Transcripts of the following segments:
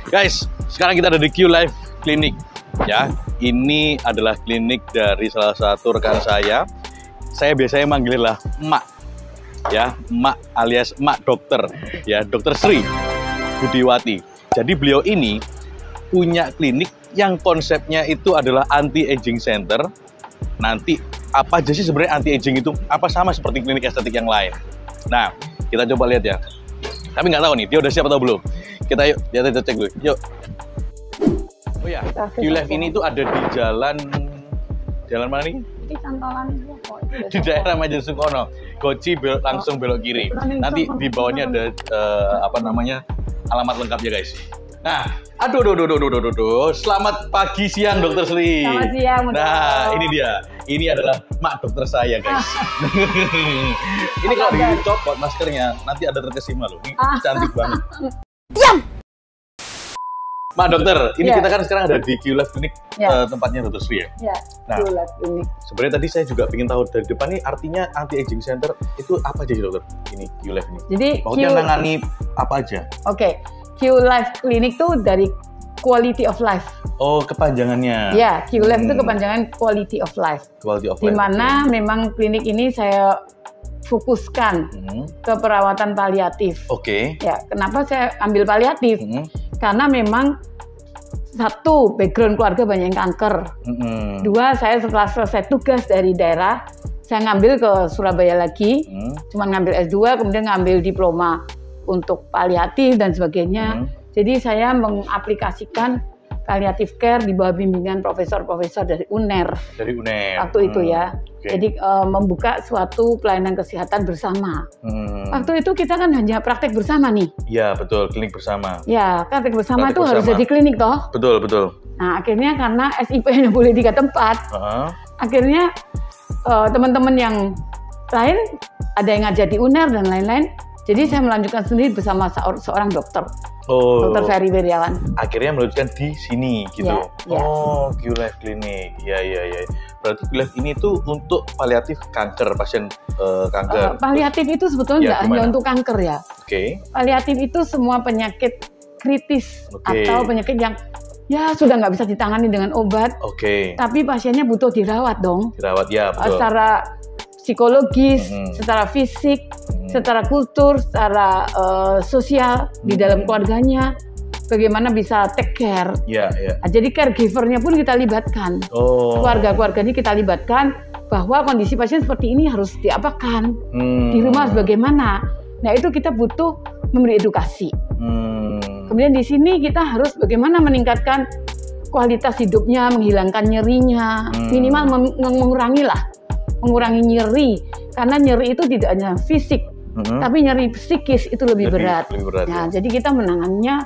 Guys, sekarang kita ada di Q-Life Clinic ya. Ini adalah klinik dari salah satu rekan saya. Saya biasanya manggilnya Emak ya, Emak alias Emak dokter ya, Dokter Sri Budiwati. Jadi beliau ini punya klinik yang konsepnya itu adalah anti-aging center. Nanti apa aja sih sebenarnya anti-aging itu? Apa sama seperti klinik estetik yang lain? Nah, kita coba lihat ya. Tapi nggak tahu nih, dia udah siap atau belum. Kita yuk, kita cek dulu. Yuk. Oh ya, Q-Life ini tuh ada di jalan mana nih? Di Cantolan di daerah Majen Sungkono. Goci langsung belok kiri. Nanti di bawahnya ada alamat lengkapnya guys. Nah, aduh. Selamat pagi siang Dokter Sri. Selamat siang. Nah, ini dia. Ini adalah Mak dokter saya guys. Ini kalau dicopot maskernya nanti ada terkesima loh. Ini cantik banget. Diam. Mak dokter, ini kita kan sekarang ada di Q-Life Clinic, tempatnya Dokter Sri ya. Ya. Nah, Q-Life Clinic. Sebenarnya tadi saya juga ingin tahu dari depan nih artinya anti-aging center itu apa aja sih dokter? Ini Q-Life ini. Jadi maksudnya nangani apa aja? Oke. Q-Life Clinic tuh dari Quality of Life. Oh, kepanjangannya. Ya, Q-Life itu kepanjangan Quality of Life. Quality of Life. Di mana memang klinik ini saya fokuskan ke perawatan paliatif. Oke. Ya, kenapa saya ambil paliatif? Karena memang satu, background keluarga banyak yang kanker. Dua, saya setelah selesai tugas dari daerah, saya ngambil ke Surabaya lagi, cuman ngambil S2, kemudian ngambil diploma untuk paliatif dan sebagainya. Jadi saya mengaplikasikan palliative care di bawah bimbingan profesor-profesor dari UNER. Dari UNER. Waktu itu ya. Okay. Jadi membuka suatu pelayanan kesehatan bersama. Waktu itu kita kan hanya praktek bersama nih. Iya betul, klinik bersama. Ya, praktek bersama itu harus jadi klinik toh. Betul. Nah akhirnya karena SIP-nya boleh di 3 tempat, akhirnya teman-teman yang lain ada yang ngajar di UNER dan lain-lain. Jadi saya melanjutkan sendiri bersama seorang dokter. Dokter Ferry Wiriawan. Akhirnya melanjutkan di sini gitu. Ya. Oh, Q-Life Clinic. Ya. Berarti Q-Life ini tuh untuk paliatif kanker, pasien kanker. Paliatif itu sebetulnya nggak hanya untuk kanker ya. Oke. Paliatif itu semua penyakit kritis atau penyakit yang ya sudah nggak bisa ditangani dengan obat. Tapi pasiennya butuh dirawat dong. Dirawat ya betul. Secara psikologis, secara fisik, secara kultur, secara sosial di dalam keluarganya, bagaimana bisa take care. Nah, jadi caregiver-nya pun kita libatkan, keluarga-keluarganya kita libatkan bahwa kondisi pasien seperti ini harus diapakan, di rumah bagaimana. Nah itu kita butuh memberi edukasi. Kemudian di sini kita harus bagaimana meningkatkan kualitas hidupnya, menghilangkan nyerinya, minimal mengurangi nyeri, karena nyeri itu tidak hanya fisik, tapi nyeri psikis itu lebih berat. Nah, jadi kita menangannya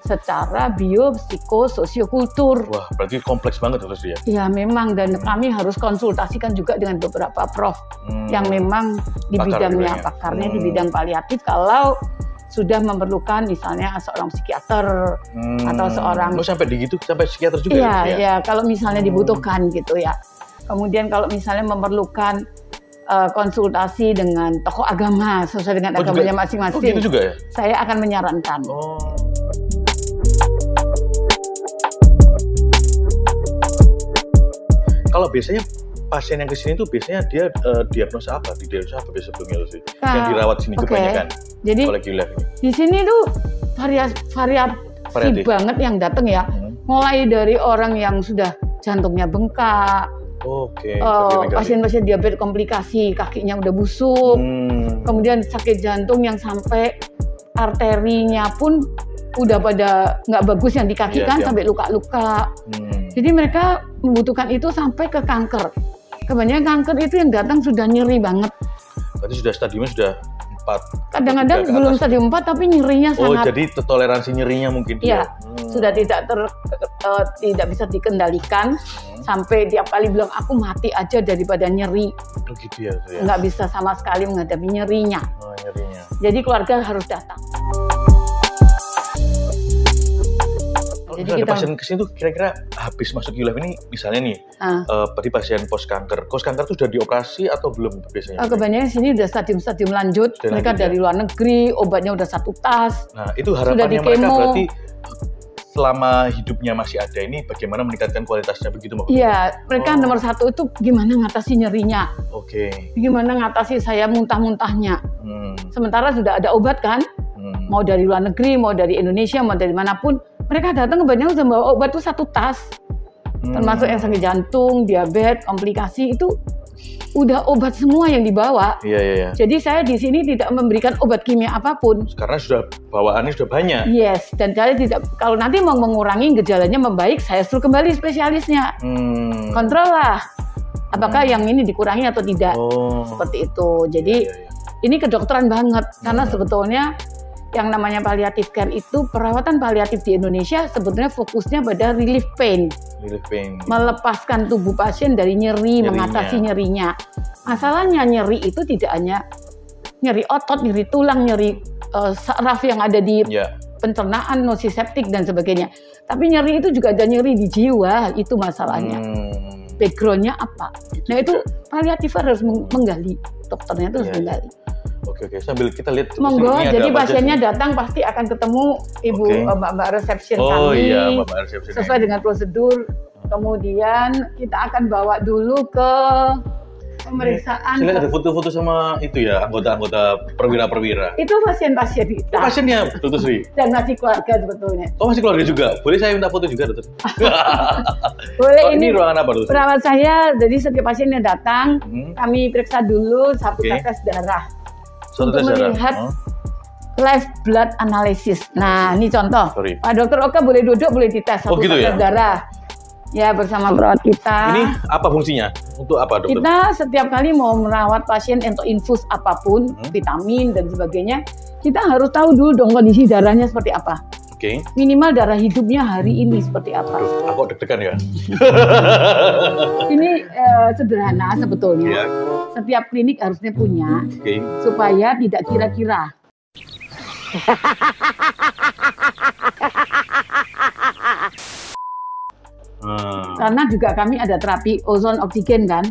secara biopsikososiokultur. Wah, berarti kompleks banget terus ya? Ya memang, dan kami harus konsultasikan juga dengan beberapa prof yang memang di bidangnya, pakarnya di bidang paliatif. Kalau sudah memerlukan misalnya seorang psikiater atau seorang sampai psikiater juga ya kalau misalnya dibutuhkan gitu ya. Kemudian kalau misalnya memerlukan konsultasi dengan tokoh agama sesuai dengan agamanya masing-masing, gitu juga ya? Saya akan menyarankan. Kalau biasanya pasien yang kesini tuh biasanya dia diagnosa apa? Didiagnosa apa biasa sebelumnya sih? Yang dirawat sini kebanyakan. Jadi di sini tuh variasi banget yang datang ya. Mulai dari orang yang sudah jantungnya bengkak. Pasien-pasien diabetes komplikasi, kakinya udah busuk, kemudian sakit jantung yang sampai arterinya pun udah pada nggak bagus yang di kaki sampai luka-luka. Jadi mereka membutuhkan itu sampai ke kanker. Kebanyakan kanker itu yang datang sudah nyeri banget. Berarti sudah stadiumnya sudah 4. Kadang-kadang belum stadium 4 tapi nyerinya sangat. Jadi toleransi nyerinya mungkin sudah tidak bisa dikendalikan. Sampai tiap kali bilang aku mati aja daripada nyeri. Gitu ya. Nggak bisa sama sekali menghadapi nyerinya. Jadi keluarga harus datang. Jadi kita pasien kesini tuh kira-kira habis masuk Q-Life ini misalnya nih, tadi pasien post kanker tuh sudah dioperasi atau belum biasanya? Kebanyakan sini udah stadium lanjut, mereka dari luar negeri, obatnya udah 1 tas. Nah itu harapannya mereka berarti selama hidupnya masih ada ini bagaimana meningkatkan kualitasnya begitu Mbak? Iya, mereka nomor satu itu gimana ngatasi nyerinya. Oke. Gimana ngatasi saya muntah-muntahnya. Sementara sudah ada obat kan, mau dari luar negeri, mau dari Indonesia, mau dari manapun, mereka datang kebanyakan sudah bawa obat tuh 1 tas. Termasuk yang sakit jantung, diabetes, komplikasi itu udah obat semua yang dibawa. Iya. Jadi saya di sini tidak memberikan obat kimia apapun. Karena sudah bawaannya sudah banyak. Yes, dan saya tidak. Kalau nanti mau mengurangi gejalanya membaik, saya suruh kembali spesialisnya. Kontrol lah, apakah yang ini dikurangi atau tidak. Seperti itu. Jadi ini kedokteran banget karena sebetulnya yang namanya palliative care itu perawatan paliatif di Indonesia sebetulnya fokusnya pada relief pain. Melepaskan tubuh pasien dari nyeri, mengatasi nyerinya. Masalahnya nyeri itu tidak hanya nyeri otot, nyeri tulang, nyeri saraf yang ada di pencernaan, nosiseptik dan sebagainya. Tapi nyeri itu juga ada nyeri di jiwa, itu masalahnya. Backgroundnya apa? Nah itu palliatif harus menggali, dokternya itu harus menggali. Oke, sambil kita lihat. Monggo, jadi pasiennya datang pasti akan ketemu mbak-mbak resepsi kami. Mbak resepsi. Sesuai dengan prosedur. Kemudian kita akan bawa dulu ke pemeriksaan. Saya lihat ada foto-foto sama itu ya, anggota-anggota perwira-perwira. Itu pasien-pasien kita. Pasiennya, Dokter Sri? Dan masih keluarga sebetulnya. Oh, masih keluarga juga? Boleh saya minta foto juga, Dokter? Boleh. Ini ruangan apa, Dokter? Perawat saya, jadi setiap pasiennya datang, kami periksa dulu satu tetes darah. Untuk melihat live blood analysis. Nah, ini contoh. Pak Dokter Oka boleh duduk, boleh dites satu tetes darah. Ya, bersama perawat kita. Ini apa fungsinya? Untuk apa, Dokter? Kita setiap kali mau merawat pasien untuk infus apapun, vitamin dan sebagainya, kita harus tahu dulu dong kondisi darahnya seperti apa. Minimal darah hidupnya hari ini seperti apa. Aku deg-degan ya. Ini sederhana sebetulnya. Setiap klinik harusnya punya, supaya tidak kira-kira. Karena juga kami ada terapi ozon oksigen kan.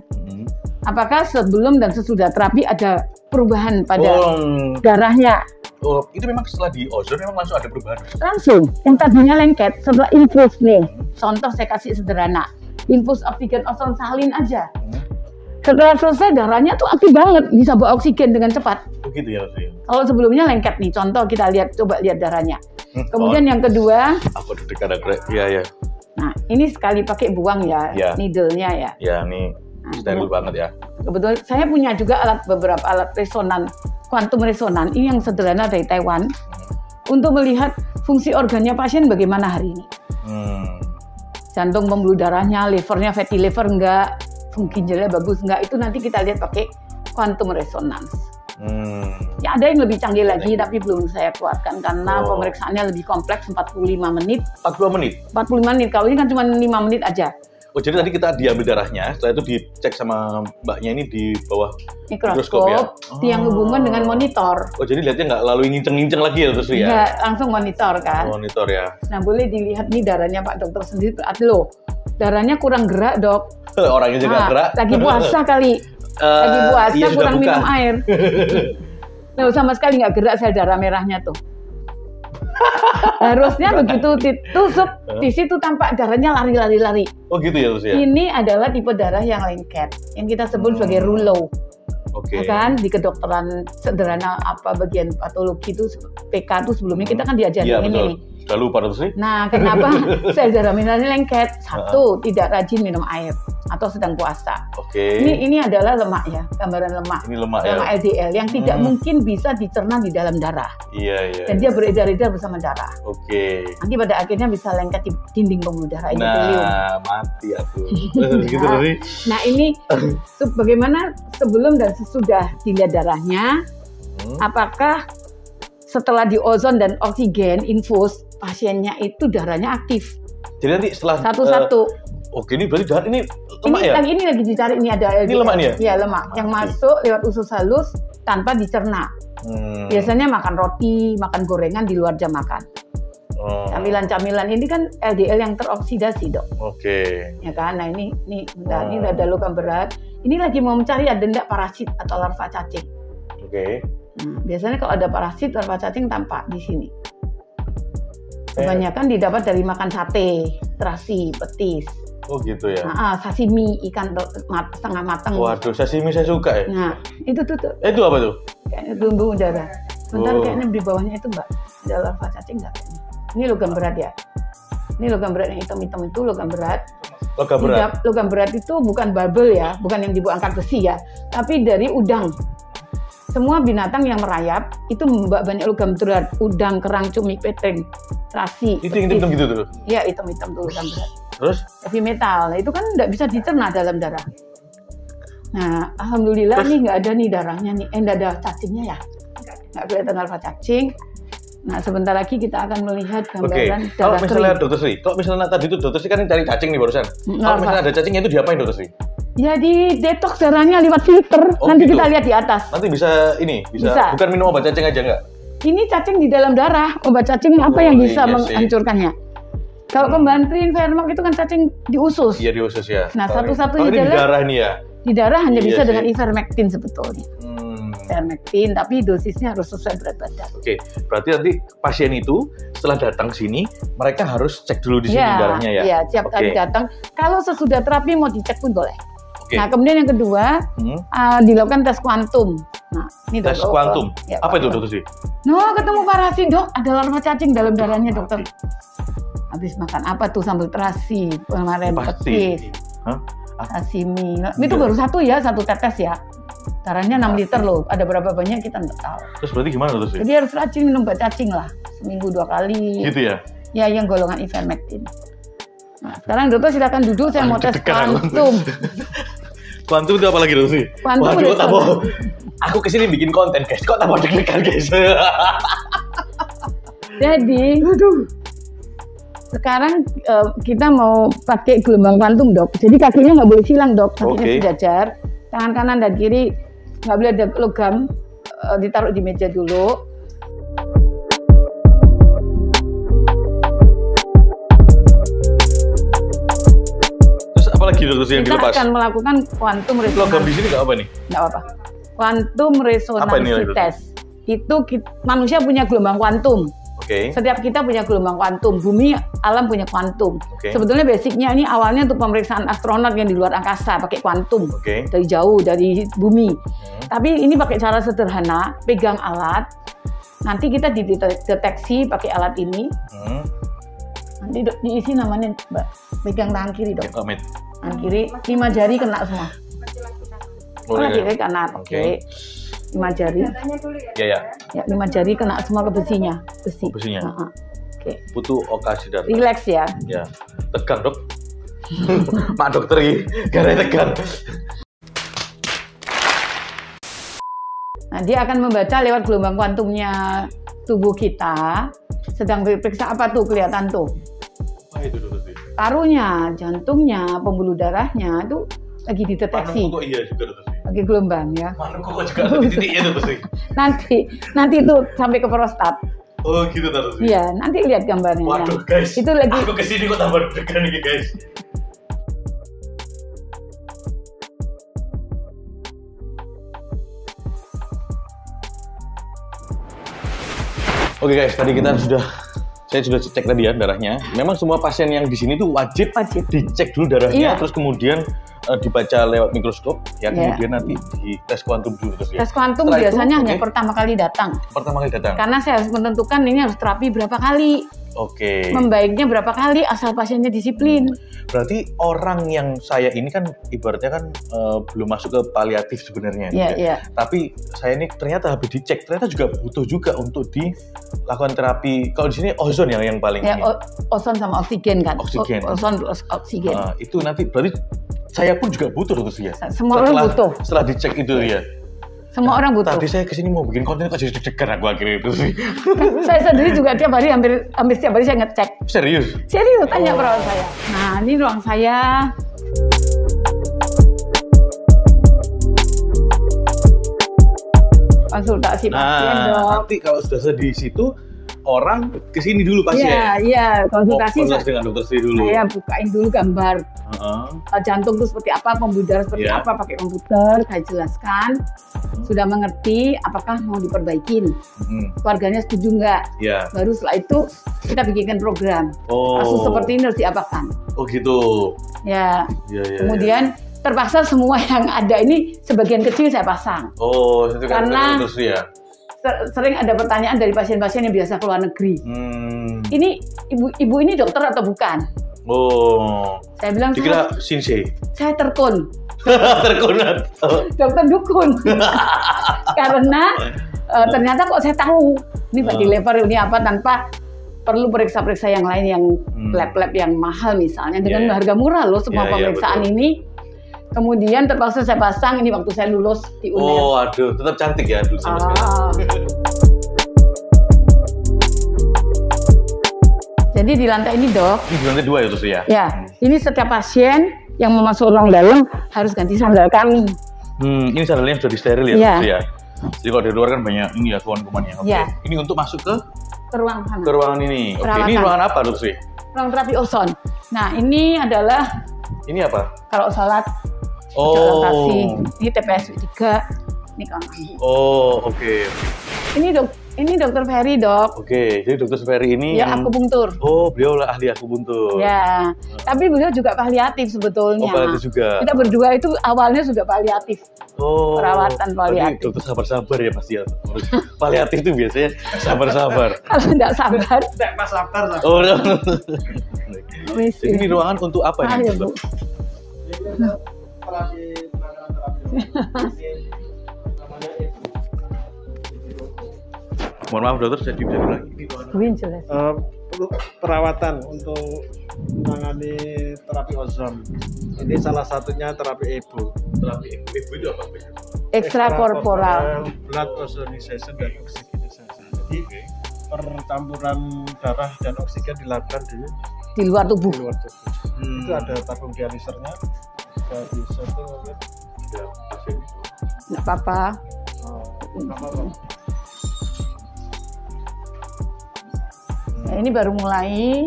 Apakah sebelum dan sesudah terapi ada perubahan pada darahnya? Oh, itu memang setelah di ozon memang langsung ada perubahan? Langsung. Yang tadinya lengket setelah infus nih. Contoh saya kasih sederhana. Infus oksigen ozon salin aja. Setelah selesai darahnya tuh aktif banget. Bisa bawa oksigen dengan cepat. Begitu ya. Kalau sebelumnya lengket nih. Contoh kita lihat, coba lihat darahnya. Kemudian yang kedua. Aku deg-degan. Iya. Nah, ini sekali pakai buang ya. Needle-nya ya. Ya, ini steril banget ya. Kebetulan saya punya juga beberapa alat resonan, kuantum resonan. Ini yang sederhana dari Taiwan. Untuk melihat fungsi organnya pasien bagaimana hari ini. Jantung, pembuluh darahnya, livernya fatty liver enggak, ginjalnya bagus enggak, itu nanti kita lihat pakai quantum resonance. Ya ada yang lebih canggih lagi tapi belum saya keluarkan karena pemeriksaannya lebih kompleks, 45 menit. 40 menit? 45 menit, kalau ini kan cuma 5 menit aja. Oh jadi tadi kita diambil darahnya, setelah itu dicek sama mbaknya ini di bawah mikroskop ya? Yang hubungan dengan monitor. Oh jadi lihatnya nggak lalu nginceng-nginceng lagi ya terus ya? Iya, langsung monitor kan. Monitor ya. Nah boleh dilihat nih darahnya Pak Dokter sendiri, loh darahnya kurang gerak dok. Orangnya juga gerak. Lagi puasa kali. Lagi puasa kurang minum air. Nah sama sekali nggak gerak sel darah merahnya tuh. Harusnya begitu ditusuk di situ tampak darahnya lari. Oh gitu ya terus ya. Ini adalah tipe darah yang lengket, yang kita sebut sebagai rouleau. Ya kan di kedokteran sederhana apa bagian patologi itu PK itu sebelumnya kita kan diajarin ini nih. Udah lupa terus nih. Nah kenapa sel darah merahnya lengket? Satu, tidak rajin minum air atau sedang puasa. Ini adalah lemak ya, gambaran lemak. Ini lemak LDL yang tidak mungkin bisa dicerna di dalam darah. Iya. Dan dia beredar-edar bersama darah. Nanti pada akhirnya bisa lengket di dinding pembuluh darah endotelium. Nah, mati aku. Gitu tadi. Nah, ini bagaimana sebelum dan sesudah dilihat darahnya, apakah setelah di ozon dan oksigen infus pasiennya itu darahnya aktif. Jadi nanti setelah satu-satu. Oke, ini berarti darah ini lemak ya? Ini lagi dicari, ini ada LDL. Ini lemak nih ya? Iya, lemak. Yang masuk lewat usus halus tanpa dicerna. Biasanya makan roti, makan gorengan di luar jam makan. Camilan-camilan ini kan LDL yang teroksidasi, dok. Ya kan? Nah ini ada logam berat. Ini lagi mau mencari ada enggak parasit atau larva cacing. Oke. Biasanya kalau ada parasit, larva cacing tampak di sini. Kebanyakan didapat dari makan sate, terasi, petis. Oh gitu ya. Nah, sashimi ikan setengah matang. Waduh, sashimi saya suka ya. Nah, itu tuh. Itu apa tuh? Kayaknya bumbu udara. Sebentar kayaknya di bawahnya itu Mbak. Ada larva cacing nggak? Ini logam berat ya. Ini logam berat yang hitam-hitam itu logam berat. Logam berat. Logam berat itu bukan barbel ya, bukan yang dibuat angkat besi ya, tapi dari udang. Semua binatang yang merayap itu membawa banyak logam berat, udang, kerang, cumi, peteng, terasi. Itu yang hitam gitu tuh? Iya, hitam-hitam tuh logam berat. Terus? Heavy metal, nah, itu kan nggak bisa dicerna dalam darah. Nah, alhamdulillah nih nggak ada nih darahnya nih, nggak ada cacingnya ya, nggak kelihatan larva cacing. Nah, sebentar lagi kita akan melihat gambaran darah kalau misalnya kering. Dokter Sri, kalau misalnya tadi itu Dokter Sri kan cari cacing nih barusan. Kalau misalnya ada cacingnya itu diapain Dokter Sri? Ya di detox darahnya lewat filter. Nanti gitu. Kita lihat di atas. Nanti bisa bisa. Bukan minum obat cacing aja nggak? Ini cacing di dalam darah. Obat cacing apa yang bisa menghancurkannya? Kalau Kembantrin, Vermac itu kan cacing di usus. Iya di usus ya. Nah satu-satunya di darah ini ya. Di darah hanya bisa dengan ivermectin sebetulnya. Ivermectin, tapi dosisnya harus sesuai berat badan. Oke, berarti nanti pasien itu setelah datang sini, mereka harus cek dulu di sini darahnya ya? Iya, tiap kali datang. Kalau sesudah terapi mau dicek pun boleh. Nah, kemudian yang kedua, dilakukan tes kuantum. Nah, ini tes kuantum? Ya, apa itu Dokter Sri? No, ketemu parasit dok, ada larva cacing dalam darahnya dokter. Habis makan apa tuh sambal terasi, kemarin petis, sashimi. Itu baru satu tetes ya. Darahnya 6 liter loh, ada berapa banyak kita nggak tahu. Terus berarti gimana Dokter Sri? Jadi harus rajin minum obat cacing lah, seminggu 2 kali. Gitu ya? Ya, yang golongan ivermectin. Nah, sekarang dokter silakan duduk, saya mau tes kuantum. Kuantum itu apa lagi Dokter Sri? Kuantum aku kesini bikin konten guys, kok tambah deg-degan guys. Jadi, sekarang kita mau pakai gelombang kuantum dok. Jadi kakinya nggak boleh silang dok, kakinya sejajar. Tangan kanan dan kiri nggak boleh ada logam, ditaruh di meja dulu. Terus apa lagi Dokter yang dilepas? Kita akan melakukan kuantum resonansi. Logam di sini nggak apa nih? Nggak apa. Kuantum resonansi tes. Itu manusia punya gelombang kuantum. Setiap kita punya gelombang kuantum, bumi, alam punya kuantum. Sebetulnya basicnya ini awalnya untuk pemeriksaan astronot yang di luar angkasa pakai kuantum dari jauh dari bumi. Tapi ini pakai cara sederhana, pegang alat, nanti kita dideteksi pakai alat ini. Nanti diisi namanya Mbak, pegang tangan kiri dok. Tangan kiri, 5 jari kena semua. Kiri kanan, 5 jari. Ya, 5 jari kena semua ke besinya. Besinya. Butuh okasidat. Relax ya. Ya. Tegang dok. Pak dokter ini, gara tegang. Nah, dia akan membaca lewat gelombang kuantumnya tubuh kita. Sedang diperiksa apa tuh kelihatan tuh? Apa itu dokter? Parunya, jantungnya, pembuluh darahnya itu lagi dideteksi. Kok iya juga dokter? Pakai gelombang ya. Kok juga ada titiknya dokter? Nanti itu sampai ke prostat. Oh gitu dokter? Iya, nanti lihat gambarnya. Waduh guys, itu lagi. Aku kesini kok tambah deg-degan nih guys. Oke guys, tadi saya sudah cek tadi ya darahnya. Memang semua pasien yang di sini tuh wajib dicek dulu darahnya, terus kemudian dibaca lewat mikroskop, kemudian nanti di tes kuantum dulu terus ya. Tes kuantum biasanya hanya pertama kali datang. Karena saya harus menentukan ini harus terapi berapa kali. Membaiknya berapa kali asal pasiennya disiplin. Berarti orang yang saya ini kan ibaratnya kan belum masuk ke paliatif sebenarnya. Iya. Tapi saya ini ternyata habis dicek ternyata juga butuh juga untuk dilakukan terapi. Kalau di sini ozon yang paling ini. Ozon sama oksigen kan. Ozon plus oksigen. Itu nanti berarti saya pun juga butuh dokter ya. Semua orang butuh. Setelah dicek itu ya. Semua orang butuh. Tadi saya kesini mau bikin konten kok jadi deg-degan aku akhirnya itu sih. Saya sendiri juga tiap hari hampir setiap hari saya ngecek. Serius? Serius, tanya perawat saya. Nah, ini ruang saya. Konsultasi pasien dok. Nanti kalau sudah di situ orang kesini dulu pasien. Iya, konsultasi. Konsultasi dengan dokter sendiri dulu. Saya bukain dulu gambar jantung itu seperti apa, pembuluh seperti apa, pakai komputer, saya jelaskan. Sudah mengerti, apakah mau diperbaikin? Keluarganya setuju nggak? Baru setelah itu kita bikinkan program. Kasus seperti ini harus diapakan. Oh gitu. Ya. Kemudian terpaksa semua yang ada ini sebagian kecil saya pasang. Oh, itu karena sering ada pertanyaan dari pasien-pasien yang biasa keluar negeri. Ini ibu ini dokter atau bukan? Oh. Saya bilang dikira Shinsei. Saya terkon. Terkunat. Dokter dukun. Karena ternyata kok saya tahu ini body lever ini apa tanpa perlu periksa-periksa yang lain yang lab-lab yang mahal misalnya dengan harga murah loh semua pemeriksaan ini. Kemudian terpaksa saya pasang ini waktu saya lulus di UNER. Oh, aduh, tetap cantik ya dulu sama sekali. Jadi di lantai ini dok. Ini di lantai 2 ya terus ya? Ya, ini setiap pasien yang mau masuk ruang dalam harus ganti sandal kami. Ini sandalnya sudah disteril ya terus ya? Jadi kalau dari luar kan banyak ini ya kuman-kumannya. Ini untuk masuk ke ruang sana. Ke ruangan ini. Ini ruangan apa terus sih? Ruang terapi ozon. Nah ini adalah. Ini apa? Kalau sholat. Ini TPS 3, ini kamar. Oh, oke. Ini dokter Ferry dok. Oke, jadi dokter Ferry ini yang akupunktur. Oh, beliau lah ahli akupunktur. Ya, tapi beliau juga paliatif sebetulnya. Oh, paliatif juga. Kita berdua itu awalnya sudah paliatif. Oh, perawatan paliatif. Dokter sabar-sabar ya pasti ya. Paliatif itu biasanya sabar-sabar. Kalau tidak sabar. Tidak pas sabar lah. Oh, ini ruangan untuk apa ini? Ya, Bu. Mohon maaf dokter, saya bisa bilang ini jelas. Perawatan untuk menangani terapi ozon. Ini salah satunya terapi EBO. Terapi EBO itu apa? Extracorporeal blood ozonization dan oksigenisasi. Jadi percampuran darah dan oksigen dilakukan di luar tubuh. Itu ada tabung dialisernya. Bisa tuh mungkin nggak apa-apa. Nah, ini baru mulai,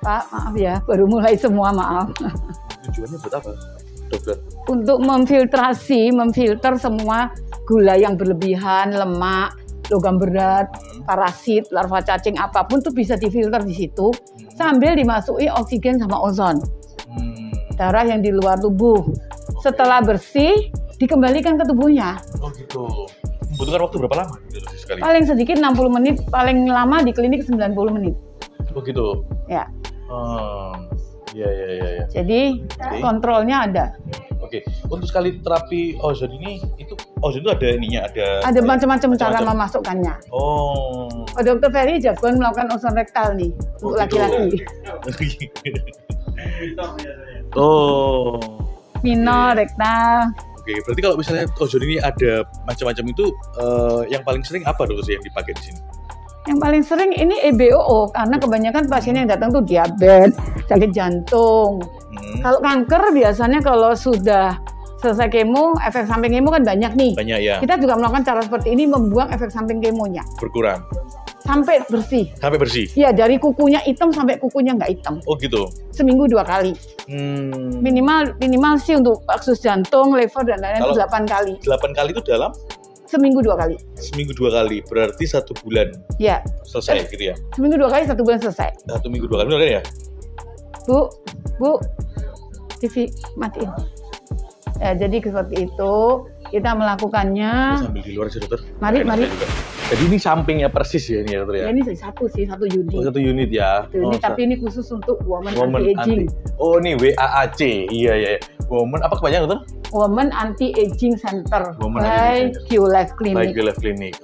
Pak, maaf ya, baru mulai semua, maaf. Tujuannya buat apa, dokter? Untuk memfilter semua gula yang berlebihan, lemak, logam berat, parasit, larva cacing, apapun tuh bisa difilter di situ, sambil dimasuki oksigen sama ozon. Darah yang di luar tubuh. Setelah bersih, dikembalikan ke tubuhnya. Oh gitu. Membutuhkan waktu berapa lama sekali? Paling sedikit 60 menit, paling lama di klinik 90 menit. Oh gitu? Ya. Ya. Jadi kontrolnya ada. Oke. Untuk sekali terapi ozon ini, ozon itu ada ininya, ada macam-macam cara memasukkannya. Oh. Dokter Ferry jagoan melakukan ozon rektal nih untuk laki-laki. Oh. Minor, rektal. Oke, berarti kalau misalnya ozon ini ada macam-macam itu, yang paling sering apa dok yang dipakai di sini? Yang paling sering ini EBOO karena kebanyakan pasien yang datang tuh diabetes, sakit jantung. Kalau kanker biasanya kalau sudah selesai kemo, efek samping kemo kan banyak nih. Banyak ya. Kita juga melakukan cara seperti ini membuang efek samping kemonya. Berkurang. Sampai bersih. Sampai bersih? Iya, dari kukunya hitam sampai kukunya nggak hitam. Oh gitu? Seminggu 2 kali. Minimal sih untuk kasus jantung, liver, dan lain-lain itu 8 kali. 8 kali itu dalam? Seminggu 2 kali. Seminggu 2 kali, berarti 1 bulan. Iya. Selesai gitu ya? Seminggu 2 kali, 1 bulan selesai. 1 minggu 2 kali, benar kan ya? Bu, TV matiin. Ya, jadi seperti itu kita melakukannya. Sambil di luar sih dokter. Mari. Jadi ini sampingnya persis ya ini ya dokter ya? Ini satu unit. Oh, 1 unit ya. Tapi ini khusus untuk woman anti-aging. Oh ini WAAC, iya. Woman apa kepanjangan dokter? Woman Anti-Aging Center by QLife Clinic.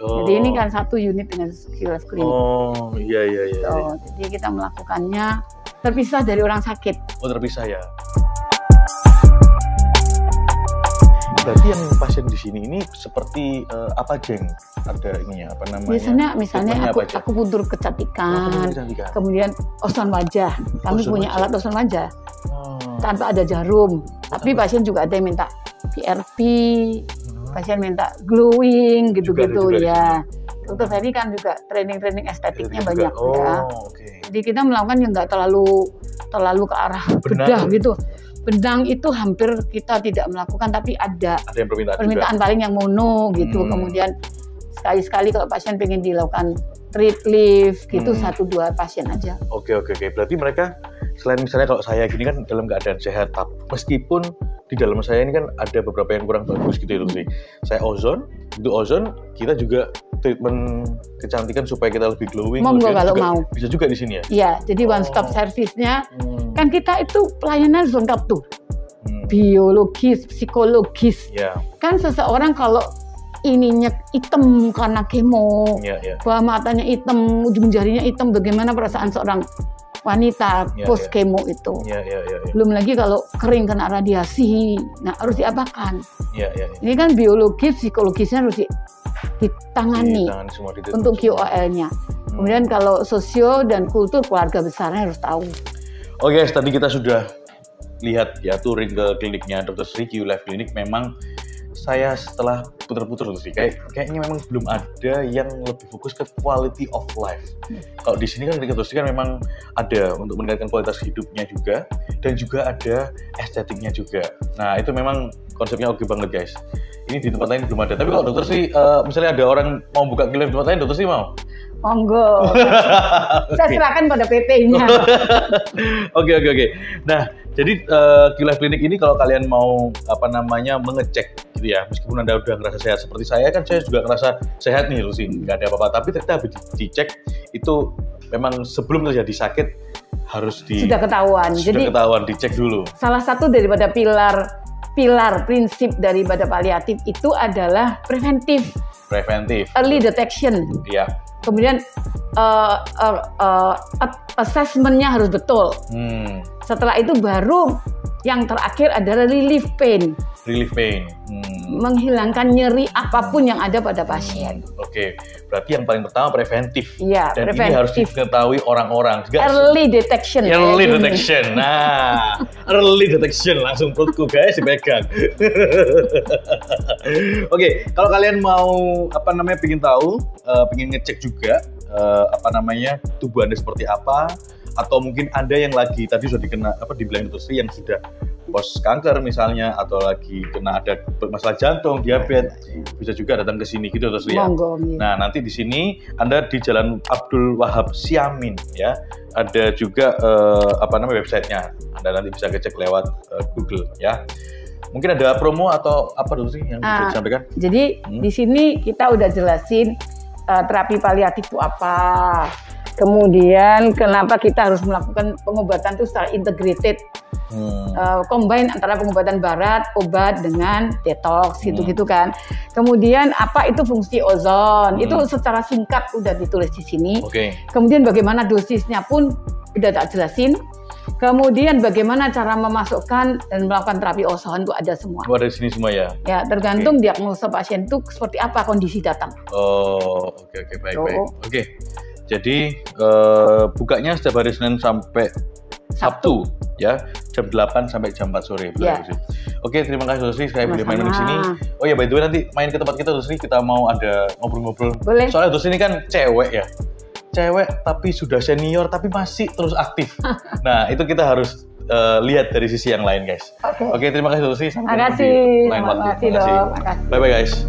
Oh. Jadi ini kan 1 unit dengan QLife Clinic. Oh iya. Jadi kita melakukannya terpisah dari orang sakit. Oh terpisah ya. Berarti yang pasien di sini ini seperti apa Jeng? Ada ininya apa namanya? Biasanya misalnya aku puntur kecantikan, kemudian ozon wajah. Kami punya alat ozon wajah tanpa ada jarum. Tapi pasien juga ada yang minta PRP, pasien minta glowing gitu-gitu ya. Dokter Ferry kan juga training estetiknya banyak ya. Okay. Jadi kita melakukan yang nggak terlalu ke arah bedah gitu. Benang itu hampir kita tidak melakukan, tapi ada yang permintaan paling yang mono gitu. Kemudian sekali-sekali kalau pasien pengen dilakukan treat lift gitu 1-2 pasien aja. Oke. Berarti mereka selain misalnya kalau saya gini kan dalam keadaan sehat, meskipun di dalam saya ini kan ada beberapa yang kurang bagus gitu ya sih. Saya ozon kita juga treatment kecantikan supaya kita lebih glowing. Monggo kalau mau. Bisa juga di sini ya? Iya, jadi one stop service-nya kan kita itu pelayanan lengkap tuh. Biologis, psikologis. Kan seseorang kalau ininya hitam karena kemo, bahwa matanya hitam, ujung jarinya hitam, bagaimana perasaan seorang wanita post kemo itu. Belum lagi kalau kering kena radiasi, nah harus diapakan. Ini kan biologis, psikologisnya harus ditangani untuk QOL-nya. Kemudian kalau sosio dan kultur keluarga besarnya harus tahu. Oke, guys, tadi kita sudah lihat ya touring ke kliniknya Dr. Sri Q Life Clinic. Memang saya setelah putar-putar sih kayaknya memang belum ada yang lebih fokus ke quality of life. Kalau di sini kan Dr. Sri kan memang ada untuk meningkatkan kualitas hidupnya juga, dan juga ada estetiknya juga. Nah itu memang konsepnya oke banget guys. Ini di tempat lain belum ada. Tapi kalau Dr. Sri misalnya ada orang mau buka klinik di tempat lain, Dr. Sri mau? Monggo. Saya serahkan pada PT-nya. Oke. Nah, jadi Q-Life Clinic ini kalau kalian mau mengecek gitu ya, meskipun Anda udah ngerasa sehat seperti saya kan, saya juga ngerasa sehat nih Lucy, nggak ada apa-apa, tapi ternyata habis dicek itu memang sebelum terjadi sakit harus sudah ketahuan. Jadi ketahuan, dicek dulu. Salah satu daripada pilar prinsip daripada paliatif itu adalah preventif. Early detection. Iya. Kemudian assessment-nya harus betul. Setelah itu baru yang terakhir adalah relief pain. Menghilangkan nyeri apapun yang ada pada pasien. Oke, berarti yang paling pertama preventif. Iya, dan preventif. Ini harus diketahui orang-orang. Early detection. Nah, early detection langsung perutku guys dipegang. Oke, kalau kalian mau pengen tahu, pengen ngecek juga tubuh Anda seperti apa, atau mungkin ada yang lagi tadi sudah dibilang Dr. Sri yang sudah post kanker misalnya, atau lagi kena ada masalah jantung, diabetes, bisa juga datang ke sini gitu Dr. Sri ya. Nah, nanti di sini Anda di Jalan Abdul Wahab Siamin ya. Ada juga websitenya. Anda nanti bisa cek lewat Google ya. Mungkin ada promo atau apa dulu sih yang bisa disampaikan? Jadi di sini kita udah jelasin terapi paliatif itu apa. Kemudian kenapa kita harus melakukan pengobatan itu secara integrated. Combine antara pengobatan barat, obat dengan detox gitu-gitu kan. Kemudian apa itu fungsi ozon? Itu secara singkat udah ditulis di sini. Kemudian bagaimana dosisnya pun udah tak jelasin. Kemudian bagaimana cara memasukkan dan melakukan terapi ozon itu ada semua. Ada di sini semua ya? Ya, tergantung diagnosa pasien itu seperti apa kondisi datang. Oke, baik. Oke. Jadi bukanya setiap hari Senin sampai Sabtu ya, jam 8 sampai jam 4 sore. Ya. Oke, terima kasih Dr. Sri saya boleh main di sini. Oh ya, by the way nanti main ke tempat kita Dr. Sri, kita mau ada ngobrol-ngobrol. Boleh. Soalnya Dr. Sri ini kan cewek ya. Cewek tapi sudah senior tapi masih terus aktif. Nah, itu kita harus lihat dari sisi yang lain, guys. Oke, terima kasih Dr. Sri. Terima kasih. Bye bye guys.